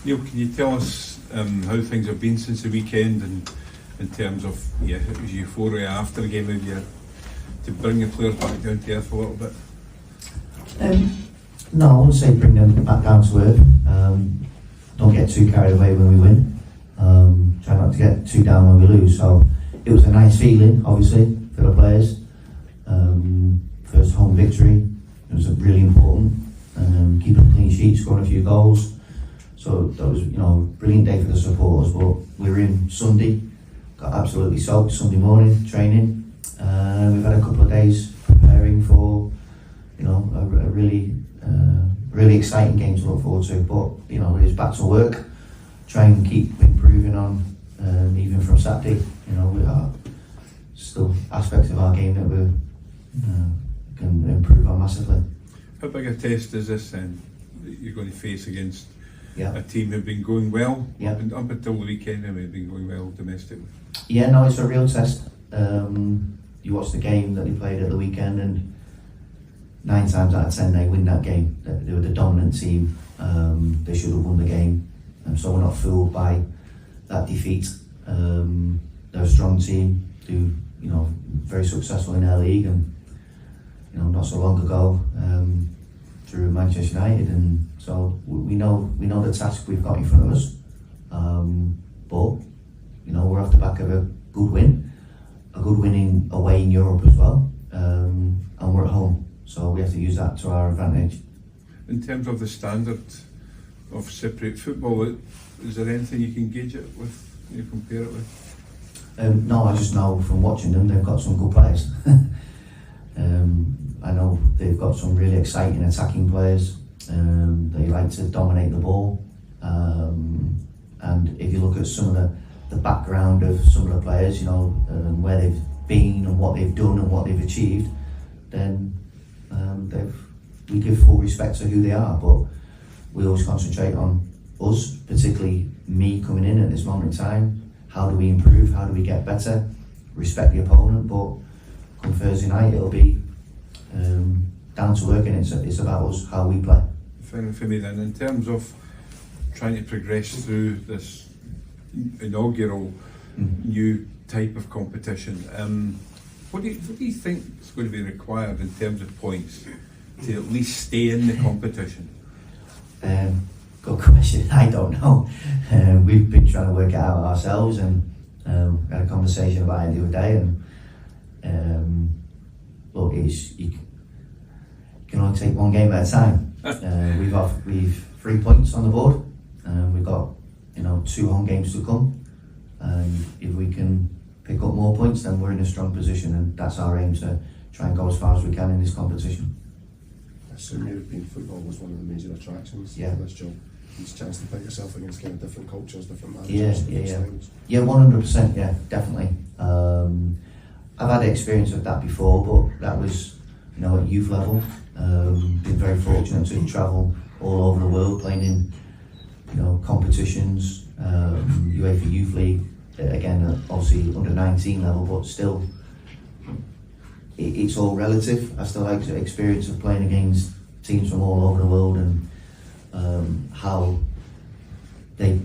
Neil, can you tell us how things have been since the weekend, and in terms of it was euphoria after the game, maybe to bring the players back down to earth a little bit? No, I wouldn't say bring them back down to earth. Don't get too carried away when we win. Try not to get too down when we lose. So it was a nice feeling, obviously, for the players. First home victory. It was really important. Keeping a clean sheet, scoring a few goals. So that was, brilliant day for the supporters. But we were in Sunday, got absolutely soaked Sunday morning training. We've had a couple of days preparing for, a really exciting game to look forward to. But it's back to work. Try and keep improving on, even from Saturday. We are still aspects of our game that we can improve on massively. How big a test is this then that you're going to face against Yeah. a team who've been going well Yeah. up until the weekend? They've been going well domestically. Yeah, no, it's a real test. You watch the game that they played at the weekend, and 9 times out of 10 they win that game. They were the dominant team. They should have won the game, and so we're not fooled by that defeat. They're a strong team, very successful in their league, and not so long ago through Manchester United, and so we know the task we've got in front of us. But we're off the back of a good win away in Europe as well, and we're at home, so we have to use that to our advantage. In terms of the standard of Cypriot football, is there anything you can gauge it with, compare it with? No, I just know from watching them they've got some good players. I know they've got some really exciting attacking players. They like to dominate the ball, and if you look at some of the background of some of the players, where they've been and what they've done and what they've achieved, then we give full respect to who they are. But we always concentrate on us, particularly me coming in at this moment in time. How do we improve? How do we get better? Respect the opponent, but come Thursday night it'll be down to work, and it's about us, how we play. Finally for me then, in terms of trying to progress through this inaugural new type of competition, what do you think is going to be required in terms of points to at least stay in the competition? Good question. I don't know. We've been trying to work it out ourselves, and we had a conversation about it the other day, and look, you can only take one game at a time. We've 3 points on the board, and we've got 2 home games to come, and if we can pick up more points, then we're in a strong position, and that's our aim, to try and go as far as we can in this competition. I assume European football was one of the major attractions of this job. It's a chance to put yourself against kind of different cultures, different managers, different styles. Yeah, 100%, yeah, definitely. I've had experience of that before, but that was, at youth level. Been very fortunate to travel all over the world, playing in, competitions, Uefa Youth League, again, obviously under 19 level, but still, it's all relative. I still like the experience of playing against teams from all over the world, and how they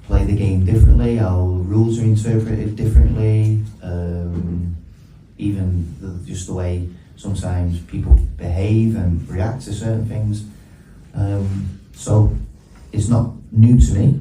play the game differently, how rules are interpreted differently, even just the way sometimes people behave and react to certain things. So it's not new to me,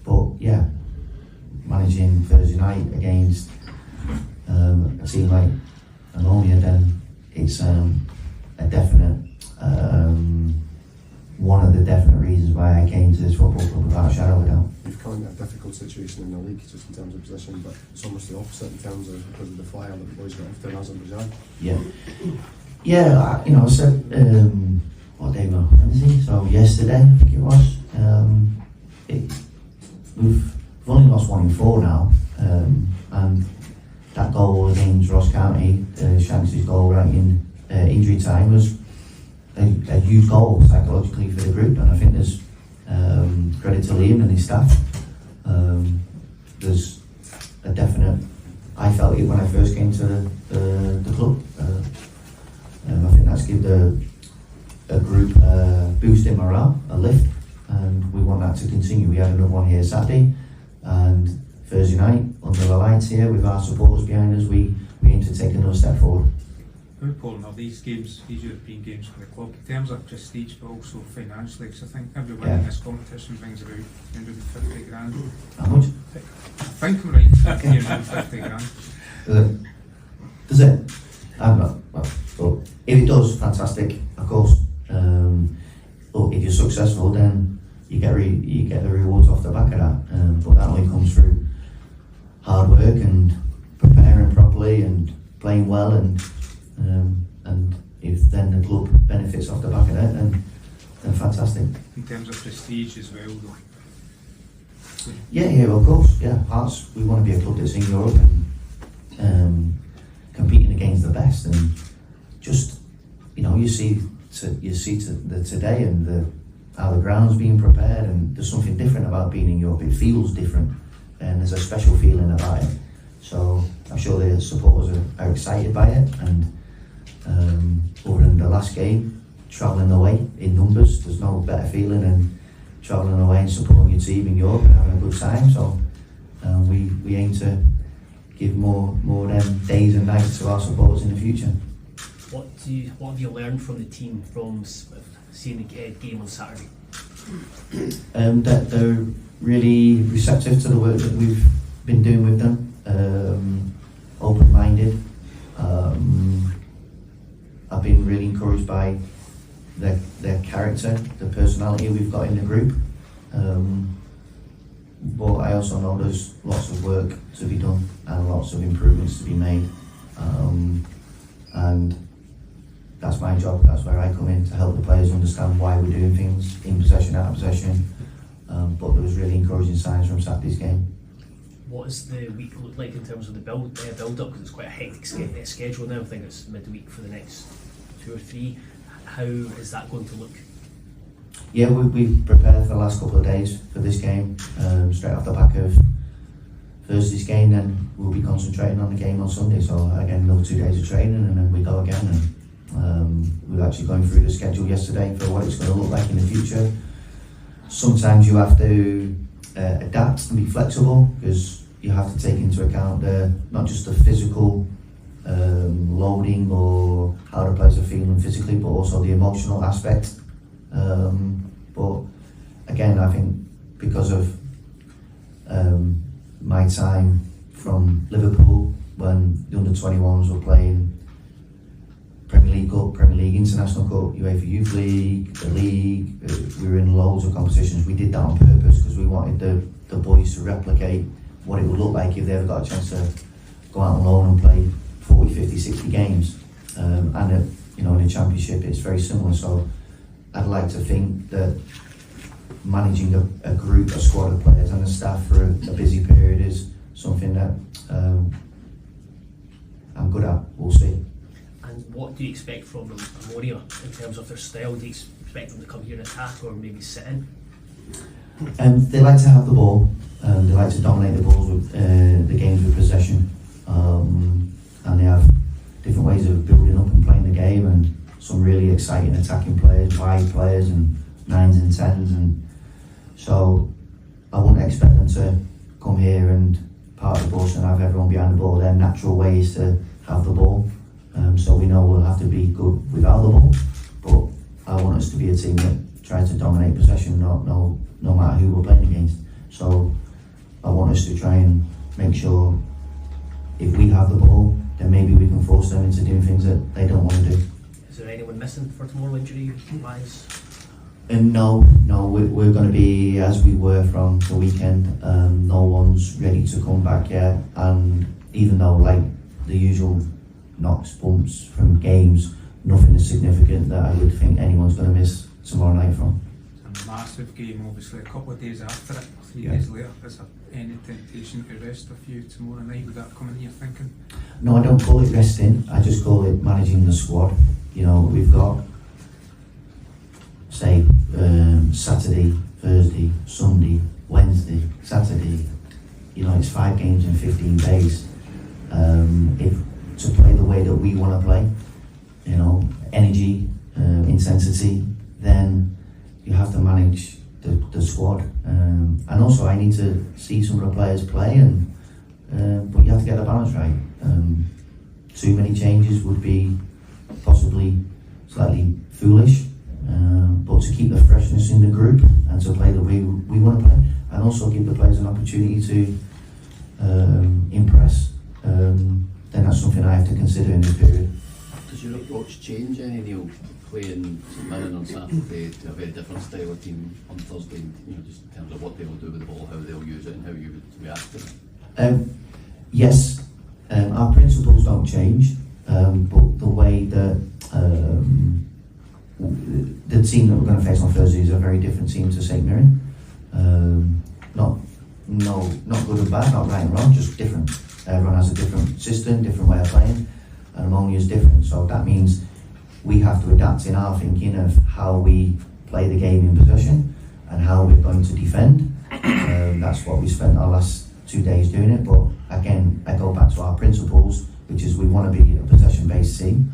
but yeah, managing Thursday night against a team like Omonia, then it's a definite, one of the definite reasons why I came to this football club, without a shadow of a doubt. You've come into a difficult situation in the league, just in terms of position, but it's almost the opposite in terms of because of the flyer that the boys got after in Azerbaijan. Yeah, I said, what day was Wednesday? So yesterday, I think it was. We've only lost 1 in 4 now, and that goal against Ross County, Shanks' goal right in injury time, was a huge goal psychologically for the group, and I think there's credit to Liam and his staff. There's a definite, I felt it when I first came to the club. I think that's given a group a boost in morale, a lift, and we want that to continue. We had another one here Saturday and Thursday night under the lights here with our supporters behind us. We aim to take another step forward. How important are these games, these European games for the club, in terms of prestige but also financially? Because I think every win in this competition brings about 150 grand. How much? I think I'm right, 150 grand. Does it? I'm not. Well, if it does, fantastic, of course. But if you're successful, then you get the rewards off the back of that. But that only comes through hard work and preparing properly and playing well, and if then the club benefits off the back of that, then fantastic. In terms of prestige as well, though. Yeah, of course. Yeah, Hearts. We want to be a club that's in Europe and competing against the best, and just you see today and how the ground's being prepared, and there's something different about being in Europe. It feels different, and there's a special feeling about it. So I'm sure the supporters are excited by it, and other than the last game, travelling away in numbers, there's no better feeling than travelling away and supporting your team in Europe and having a good time. So we aim to give more days and nights to our supporters in the future. What have you learned from the team from seeing the game on Saturday? That they're really receptive to the work that we've been doing with them, open-minded. I've been really encouraged by their character, the personality we've got in the group. But I also know there's lots of work to be done and lots of improvements to be made. And that's my job, that's where I come in, to help the players understand why we're doing things in possession, out of possession. But there was really encouraging signs from Saturday's game. What does the week look like in terms of the build up? Because it's quite a hectic schedule now. I think it's midweek for the next 2 or 3. How is that going to look? Yeah, we've prepared for the last couple of days for this game, straight off the back of Thursday's game. Then we'll be concentrating on the game on Sunday. So again, another 2 days of training, and then we go again. And we were actually going through the schedule yesterday for what it's going to look like in the future. Sometimes you have to adapt and be flexible, because you have to take into account not just the physical loading or how the players are feeling physically, but also the emotional aspect. But again, I think because of my time from Liverpool when the under-21s were playing Premier League Cup, Premier League International Cup, UEFA Youth League, the League, we were in loads of competitions. We did that on purpose because we wanted the boys to replicate what it would look like if they ever got a chance to go out on loan and play 40, 50, 60 games. And in the Championship it's very similar. So I'd like to think that managing a group, a squad of players and a staff for a busy period is something that I'm good at. We'll see. And what do you expect from Omonia in terms of their style? Do you expect them to come here and attack, or maybe sit in? They like to have the ball. They like to dominate the balls with the games with possession, and they have different ways of building up and playing the game, and some really exciting attacking players, wide players, and 9s and 10s, and so I wouldn't expect them to come here and part the bus and have everyone behind the ball. Their natural way is to have the ball. So we know we'll have to be good without the ball, but I want us to be a team that tries to dominate possession, no matter who we're playing against. So I want us to try and make sure if we have the ball, then maybe we can force them into doing things that they don't want to do. Is there anyone missing for tomorrow injury-wise? No, we're going to be as we were from the weekend. No one's ready to come back yet, and even though like the usual knocks, bumps from games, nothing is significant that I would think anyone's going to miss tomorrow night from. It's a massive game, obviously. A couple of days after it, 3 Yeah. days later, is there any temptation to rest a few tomorrow night? Would that come into your thinking? No, I don't call it resting, I just call it managing the squad. We've got, say, Saturday, Thursday, Sunday, Wednesday, Saturday. It's 5 games in 15 days. To play the way that we want to play, energy, intensity, then you have to manage the squad. And also I need to see some of the players play, and but you have to get the balance right. Too many changes would be possibly slightly foolish, but to keep the freshness in the group and to play the way we want to play, and also give the players an opportunity to impress, then that's something I have to consider in this period. Does your approach change any, Neil, playing St Mirren on Saturday to a very different style of team on Thursday, just in terms of what they'll do with the ball, how they'll use it and how you would react to it? Yes, our principles don't change, but the way that the team that we're going to face on Thursday is a very different team to St Mirren. Not good and bad, not right and wrong, just different. Everyone has a different system, different way of playing, and Omonia is different. So that means we have to adapt in our thinking of how we play the game in possession and how we're going to defend. That's what we spent our last 2 days doing it. But again, I go back to our principles, which is we want to be a possession-based team,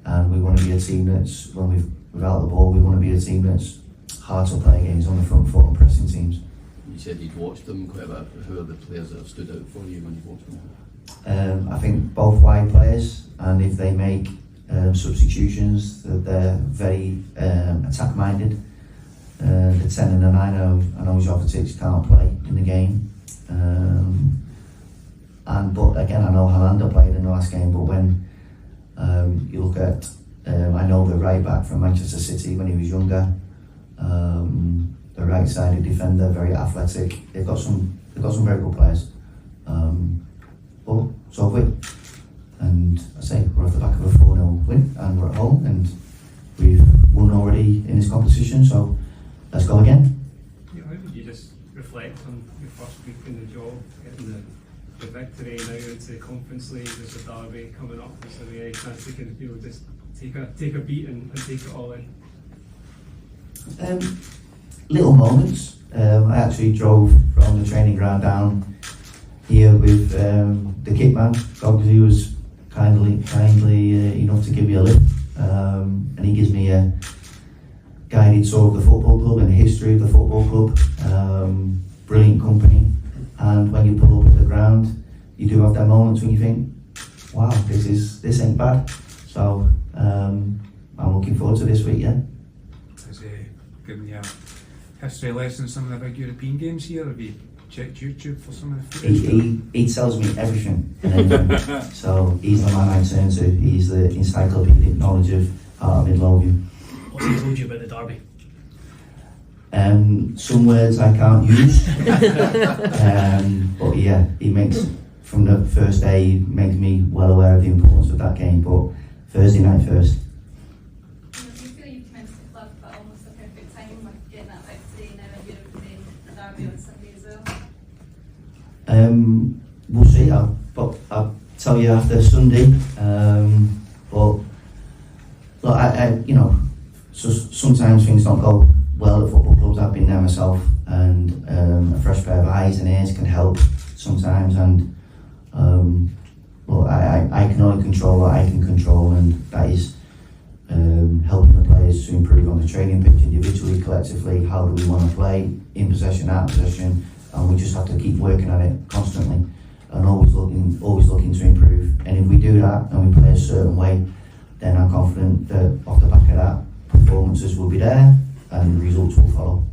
and we want to be a team that's, when without the ball, we want to be a team that's hard to play against on the front foot and pressing teams. You said you'd watched them quite a bit. Who are the players that have stood out for you when you've watched them? I think both wide players, and if they make substitutions, that they're very attack-minded. The 10 and the 9, I know Jovetic can't play in the game. But again, I know Hollander played in the last game, but when you look at, I know the right back from Manchester City when he was younger, the right-sided defender, very athletic. They've got some very good players. But so have we. And I say we're off the back of a 4-0 win, and we're at home, and we've won already in this competition. So let's go again. Yeah, how would you just reflect on your first week in the job, getting the victory now into the Conference League? There's a derby coming up. Is there any chance you can just take a beat and take it all in? Little moments. I actually drove from the training ground down here with the kit man. Obviously, he was kindly enough to give me a lift, and he gives me a guided tour of the football club and the history of the football club. Brilliant company, and when you pull up at the ground, you do have that moments when you think, wow, this ain't bad. So I'm looking forward to this week. Yeah. Has given you a history lesson in some of the big European games here? Have you checked YouTube for some of the footage? He tells me everything and anything. So he's the man I turn to. He's the encyclopedic knowledge of Heart of Midlothian. What's he told you about the derby? Some words I can't use. But yeah, he makes, from the first day, he makes me well aware of the importance of that game. But Thursday night first. Do you feel you've come into the club at almost a perfect time with getting that victory now in Europe and then the derby on Sunday as well? We'll see. I'll tell you after Sunday. But look, so sometimes things don't go well at football clubs. I've been there myself, and a fresh pair of eyes and ears can help sometimes. And I can only control what I can control, and that is helping the players to improve on the training pitch, individually, collectively. How do we want to play, in possession, out of possession, and we just have to keep working at it constantly, and always looking to improve. And if we do that and we play a certain way, then I'm confident that off the back of that, performances will be there and results will follow.